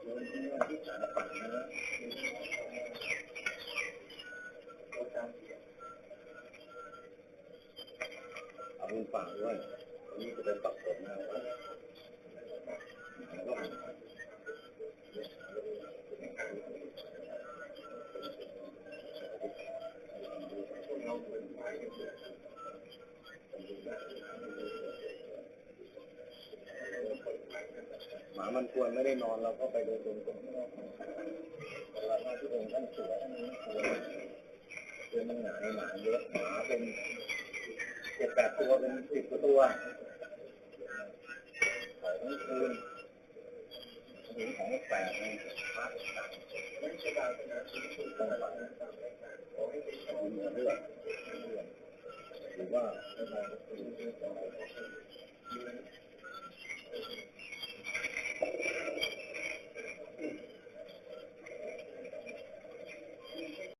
เอามือฝั่งด้วยนี่จะเป็นปักผมนะว่าหมามันควรไม่ได้นอนเราก็ไปเดินตรงเวลาหน้าที่องค์ท่านสวยมันหนาหมาเยอะหมาเป็น7-8 ตัวเป็น10 ตัวทั้งคืนถึงของแปลกเลยไม่ใช่การเป็นอาชีพที่ต้องหวังขอให้ไปสอนเรื่องหรือว่า